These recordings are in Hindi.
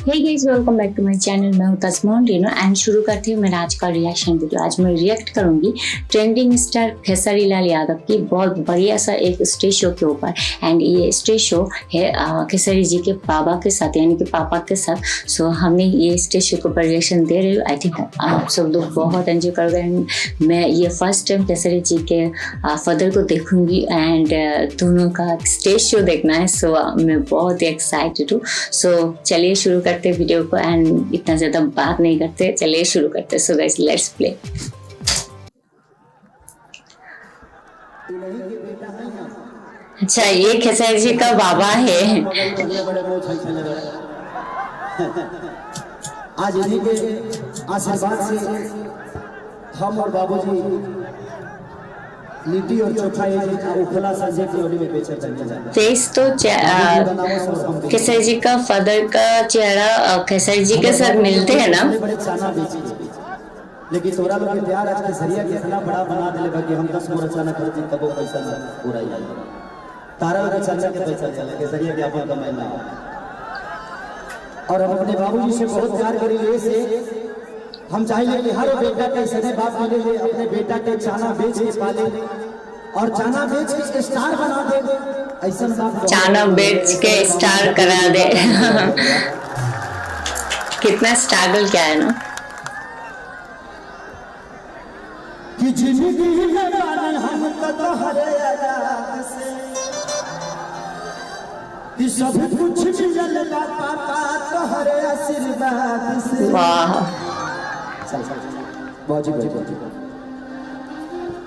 Hey guys, welcome back to my channel. मैं हूं तस्मान रीनो एंड शुरू करते हैं मेरा आज का रिएक्शन वीडियो। आज मैं रिएक्ट करूंगी ट्रेंडिंग स्टार खेसारी लाल यादव की बहुत बढ़िया सा एक स्टेज शो के ऊपर। एंड ये स्टेज शो है खेसारी जी के बाबा के साथ, यानी कि पापा के साथ। सो हमने ये स्टेज शो के ऊपर रिएक्शन दे रही हूँ। आई थिंक आप सब लोग बहुत एंजॉय करोगे। एंड मैं ये फर्स्ट टाइम खेसारी जी के फादर को देखूंगी एंड दोनों का स्टेज शो देखना है। सो मैं बहुत ही एक्साइटेड हूँ। सो चलिए शुरू करते वीडियो को एंड इतना ज्यादा बात नहीं करते, चलिए शुरू करते। So guys, let's play. अच्छा, ये खेसारी जी का बाबा है। आज इन्हीं के आशीर्वाद से हम और बाबूजी लिट्टी और चोखा उखला संजय की ओरी में बेचे करने जाते हैं। फेस तो खेसारी जी का फादर का चेहरा खेसारी जी के साथ मिलते हैं ना। बड़े चाना बेची, लेकिन तोरा लोग के प्यार आज के जरिया कितना बड़ा बना दिले बा कि हम 10 मोर अचानक करती तब वो पैसा ना पूरा ही तारा लोग चाचा के पैसा चले के जरिया के अपन कमाई ना। और हम अपने बाबूजी से बहुत प्यार करेंगे। से हम चाहिए कि हर बेटा के सने बाप मिले अपने बेटा के चाना बेच के पाले और चाना बेच के स्टार बना दे। ऐसा बात चाना बेच के स्टार करा दे। कितना स्ट्रगल क्या है ना कि जिंदगी में बालन हम तो हरे आजाद से कि सब कुछ मिलल बा पापा तो हरे आशीर्वाद से। वाह,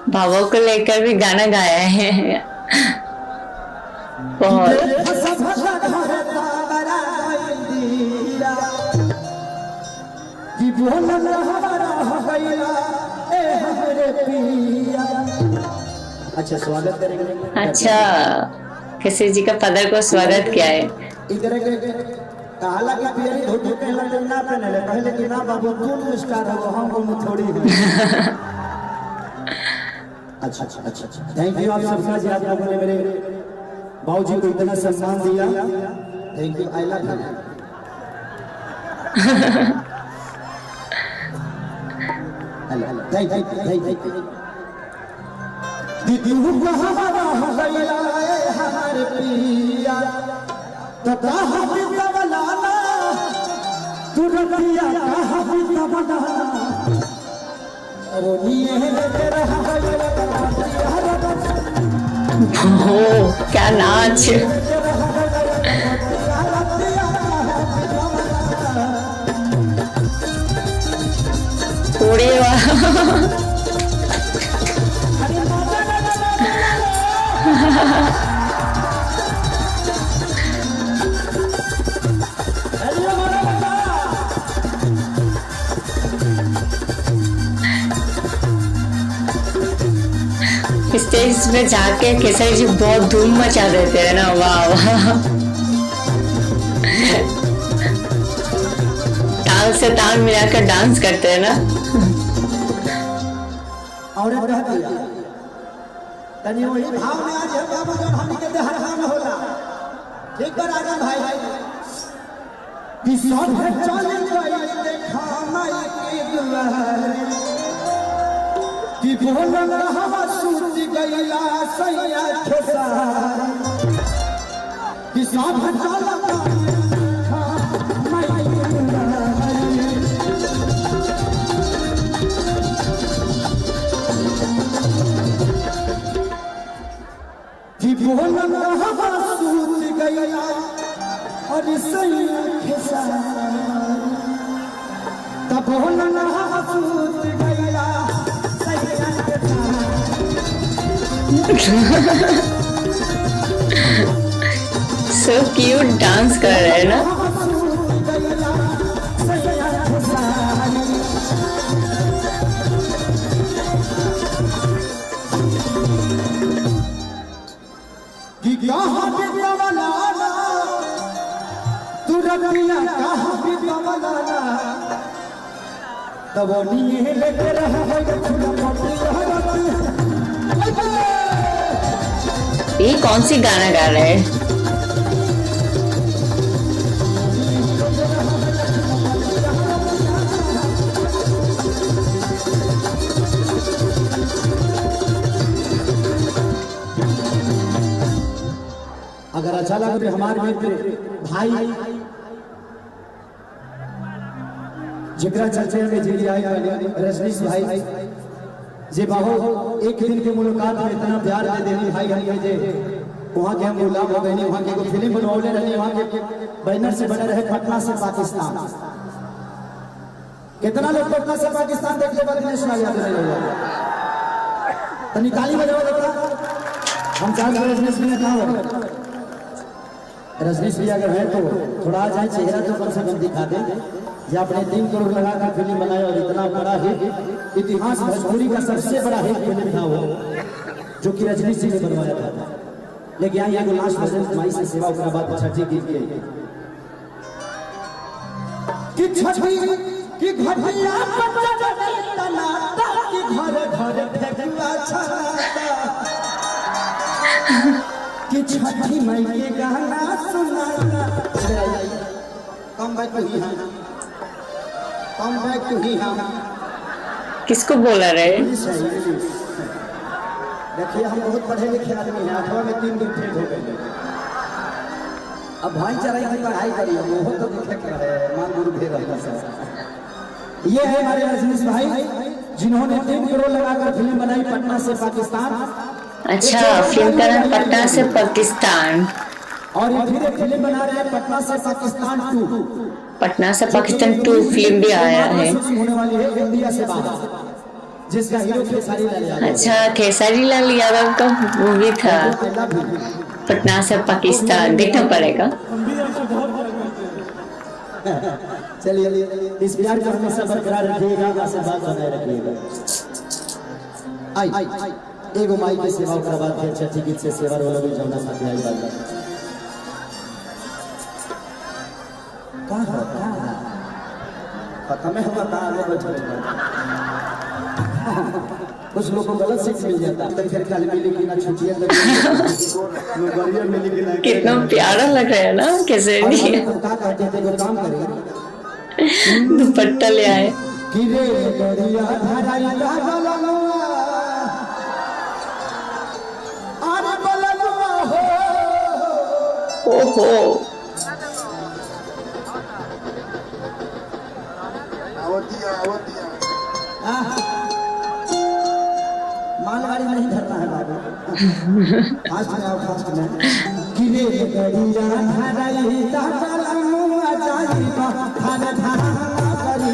भावों को लेकर भी गाना गाया है बहुत। अच्छा, स्वागत करेंगे। अच्छा, खेसारी जी का फादर को स्वागत किया है। काला के पियरी धोती पहनला तो ना पहनले, पहले कि ना बाबू तुम स्टार हो, हम को थोड़ी हो। अच्छा अच्छा अच्छा अच्छा, थैंक यू आप सबका जी, आप लोगों ने मेरे बाबूजी को इतना सम्मान दिया। Thank you, I love you. Hello, thank you. दीदी हो हमारा हमारा हमारे पिया तथा हम तबलाना तू रतिया हम तबलाना रोनिए तेरा हो क्या नाच। पूरे स्टेज में जाके खेसारी जी बहुत धूम मचा देते हैं ना। वाह, ताल से ताल मिलाकर डांस करते हैं ना। और रह दिया तनी वही भाव में आज हम बाबू जब हम के हर काम होला एक बार आगे भाई कि सब चल गई देखा माई के दुआरे कि बोलना हवा सूत गईला सैया खेसारी कि सब चल बोलना हवा सूत गईला और सैया खेसारी तब बोलना हवा सूत गईला सैया खेसारी। सो क्यूट डांस कर रहे हैं ना। तू रतिया कहाँ भी तबलाना तब नहीं लेके रहा ये कौन सी गाना गा रहे हैं? अगर अच्छा लगे तो हमारे मित्र भाई जिगरा चर्चे में जी आए रजनीश भाई जे बाहो एक दिन के मुलाकात में इतना प्यार दे देनी भाई हमें जे वहाँ के हम गुलाम हो गए नहीं, वहाँ के फिल्म बनवाने रहे, वहाँ के बैनर से बने रहे पटना से पाकिस्तान। कितना लोग पटना से पाकिस्तान देखने वाले नेशनल याद रहे तो निकाली बजाओ देखा हम चार रजनीश भैया कहाँ हो रजनीश भैया अगर है तो थोड़ा आ जाए चेहरा तो कम से कम दिखा दे या अपने 3 करोड़ लगा कर फिल्म बनाया और इतना बड़ा हिट इतिहास भोजपुरी का सबसे बड़ा हिट फिल्म था वो जो कि रजनीश जी ने बनवाया था। लेकिन यहाँ को लास्ट भजन माई से सेवा उसके बाद छठी गीत की छठी की घटिया की घर घर फेंकुआ छाता कि छठी माई के गाना सुनाता कम बैक तो ही कम बैक तो ही किसको बोला रहे? देखिए हम बहुत पढ़े लिखे आदमी हैं, 8वां में 3 दिन फेल हो गए। अब भाईचारा की पढ़ाई करिए वो तो लिखे रहे मान गुरु भेद ये है हमारे रजनीश भाई जिन्होंने 3 करोड़ लगाकर फिल्म बनाई पटना से पाकिस्तान। अच्छा, फिल्म का नाम पटना से पाकिस्तान और ये फिर एक फिल्म बना रहे हैं पटना से पाकिस्तान 2। पटना से पाकिस्तान 2 फिल्म भी आया है। होने वाली है इंडिया से बाहर जिसका हीरो खेसारी लाल यादव। अच्छा, खेसारी लाल यादव का मूवी था पटना से पाकिस्तान, देखना पड़ेगा। चलिए इस प्यार को हमेशा बरकरार रखिएगा, आशीर्वाद बनाए रखिएगा। आई एगो माई के सेवा के बाद फिर छठी गीत से सेवा रोलो भी जौना साथी आई बात कहां खत्म है हुआ कहां बैठे कुछ लोगों को गलत सीख मिल जाता है फिर कल मिली कि ना छुट्टियां नौकरियां मिली कि ना। कितना प्यारा लग रहा है ना कैसे क्या कहते थे वो काम करें दुपट्टा ले आए कि रे गरिया धराई का बलनुआ अरे बलनुआ हो ओहो आवतिया मालगाड़ी नहीं धरना है बाबू फास्ट में आओ फास्ट में कि रे गरिया धराई का बलनुआ जाई बा खाना खाना करी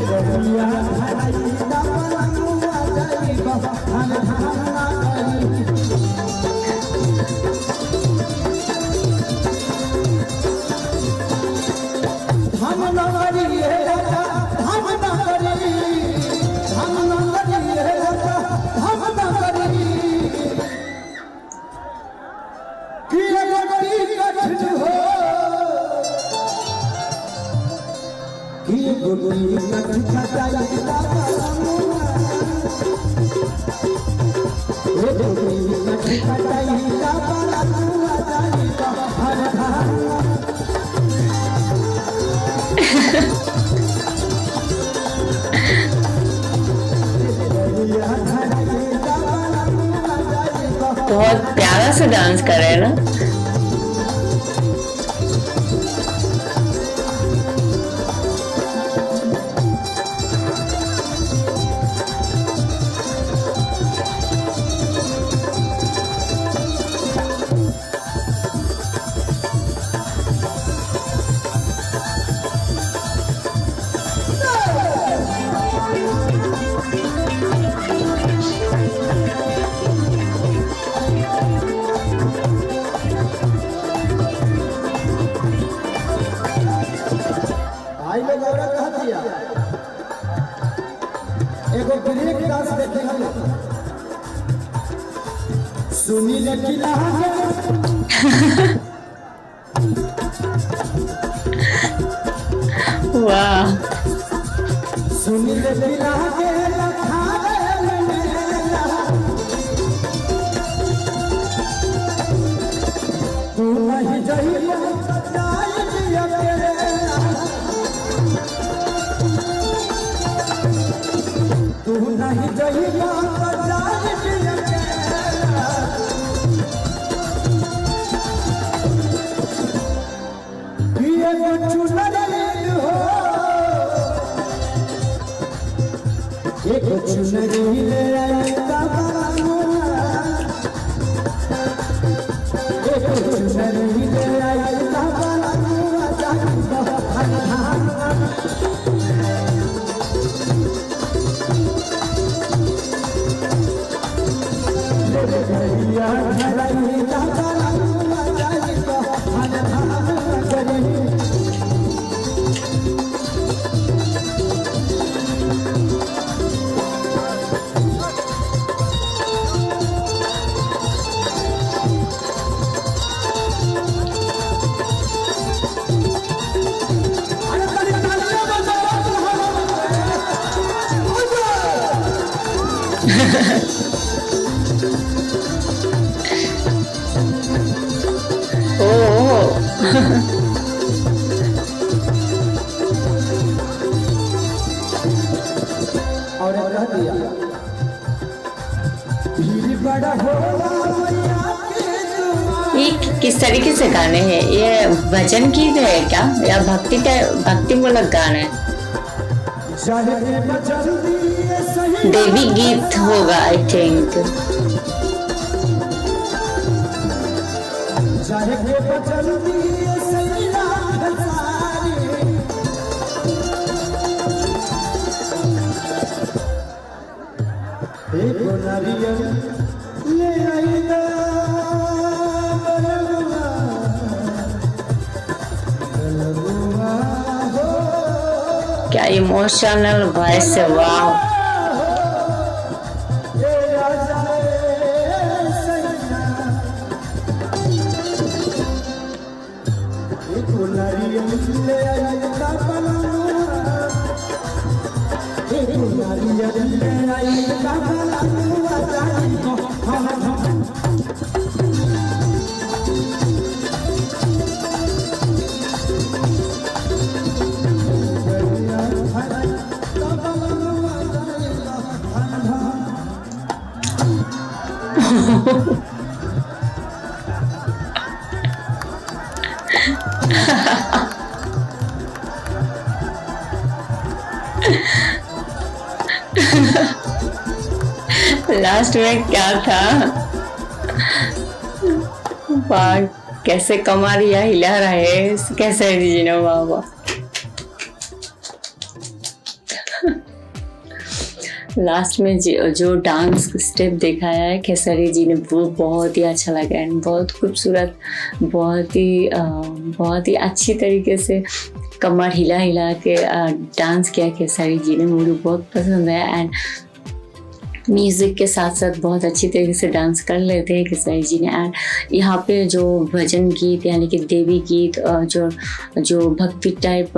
गरिया धराई का बलनुआ जाई बा खाना खाना करी बहुत प्यारा से डांस कर रहे हैं ना। एगो ब्रेक डांस देखे हम सुनील की लहंगा वाह सुनील की लहंगा तू नहीं जाइए तू तू नहीं जइबा त जाए पिया केला ये चुनरी हो एक चुनरी ले आई काबा एक चुनरी ले आई काबा और कह दिया भीड़ बड़ा होला ये किस तरीके से गाने हैं? ये भजन गीत है क्या या भक्ति मूलक गाने? देवी गीत होगा आई थिंक। क्या इमोशनल वॉइस है, वाह। लास्ट में क्या था, वाह कैसे कमरिया हिला रहे कैसे जीना, वाह वाह। लास्ट में जो डांस स्टेप दिखाया है खेसारी जी ने वो बहुत ही अच्छा लगा एंड बहुत खूबसूरत, बहुत ही अच्छी तरीके से कमर हिला हिला के डांस किया खेसारी जी ने, मुझे बहुत पसंद है। एंड म्यूज़िक के साथ साथ बहुत अच्छी तरीके से डांस कर लेते हैं खेसारी जी ने। एंड यहाँ पे जो भजन गीत यानी कि देवी गीत जो भक्ति टाइप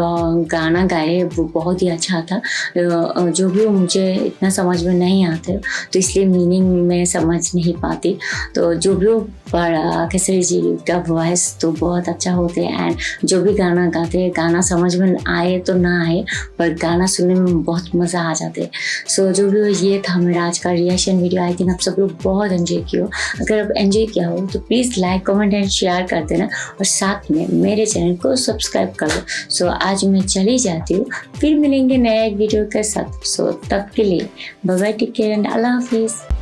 गाना गाए वो बहुत ही अच्छा था। जो भी मुझे इतना समझ में नहीं आते तो इसलिए मीनिंग में समझ नहीं पाती, तो जो भी खेसारी जी का वॉइस तो बहुत अच्छा होते हैं। एंड जो भी गाना गाते हैं, गाना समझ में आए तो ना आए पर गाना सुनने में बहुत मज़ा आ जाते हैं। सो जो भी ये था मेरा आज का रिएक्शन वीडियो। आई थिंक आप सब लोग बहुत एंजॉय किया हो। अगर आप एंजॉय किया हो तो please like comment and share कर देना और साथ में मेरे चैनल को सब्सक्राइब कर लो। सो आज मैं चली जाती हूँ, फिर मिलेंगे नए वीडियो के साथ। सो तब के लिए bye bye, take care and अल्लाह हाफिज़।